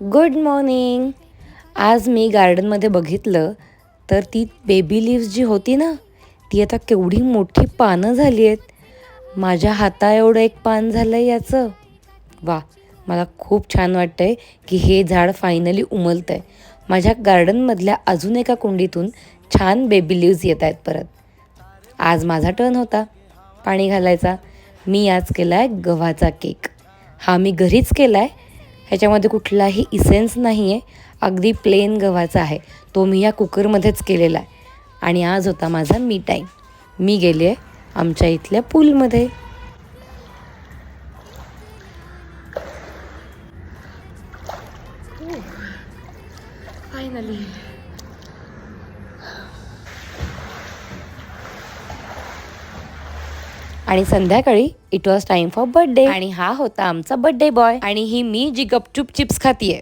Good morning. आज मी गार्डनमध्ये बघितलं तर ती बेबी लीव्स जी होती ना, ती आता केवढी मोठी पानं झाली आहेत. माझ्या हाता एवढं एक पान झालं आहे याचं. वा, मला खूप छान वाटतं आहे की हे झाड फायनली उमलतं आहे. माझ्या गार्डनमधल्या अजून एका कुंडीतून छान बेबी लीव्स येत आहेत परत. आज माझा टर्न होता पाणी घालायचा. मी आज केला आहे गव्हाचा केक. हा मी घरीच केला आहे. ह्याच्यामध्ये कुठलाही इसेन्स नाही आहे, अगदी प्लेन गव्हाचा आहे. तो मी या कुकरमध्येच केलेला आहे. आणि आज होता माझा मी टाईम. मी गेले आहे आमच्या इथल्या पूलमध्ये. फायनली आणि संध्याकाळी it was time for birthday. आणि हा होता आमचा बर्थडे बॉय. आणि ही मी जी गपचूप चिप्स खातीये.